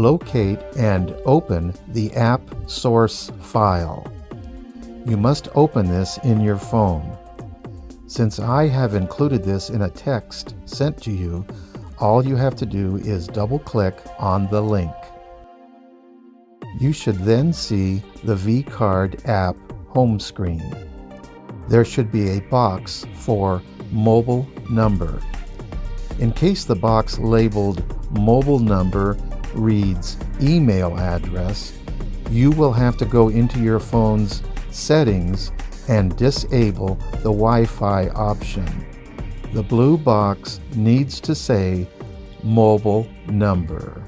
locate and open the app source file. You must open this in your phone. Since I have included this in a text sent to you, all you have to do is double-click on the link. You should then see the vCard app home screen. There should be a box for mobile number. In case the box labeled mobile number reads email address, you will have to go into your phone's settings and disable the Wi-Fi option. The blue box needs to say mobile number.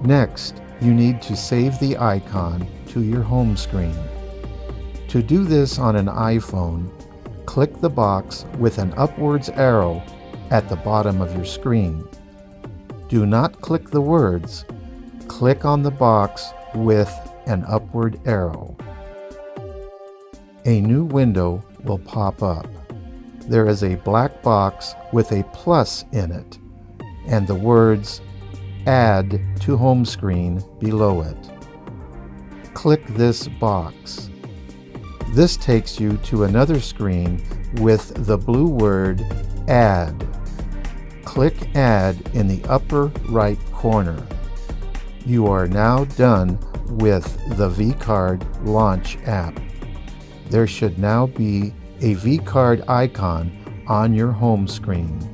Next, you need to save the icon to your home screen. To do this on an iPhone, click the box with an upwards arrow at the bottom of your screen. Do not click the words. Click on the box with an upward arrow. A new window will pop up. There is a black box with a plus in it, and the words Add to Home Screen below it. Click this box. This takes you to another screen with the blue word Add. Click Add in the upper right corner. You are now done with the vCard Launch app. There should now be a vCard icon on your home screen.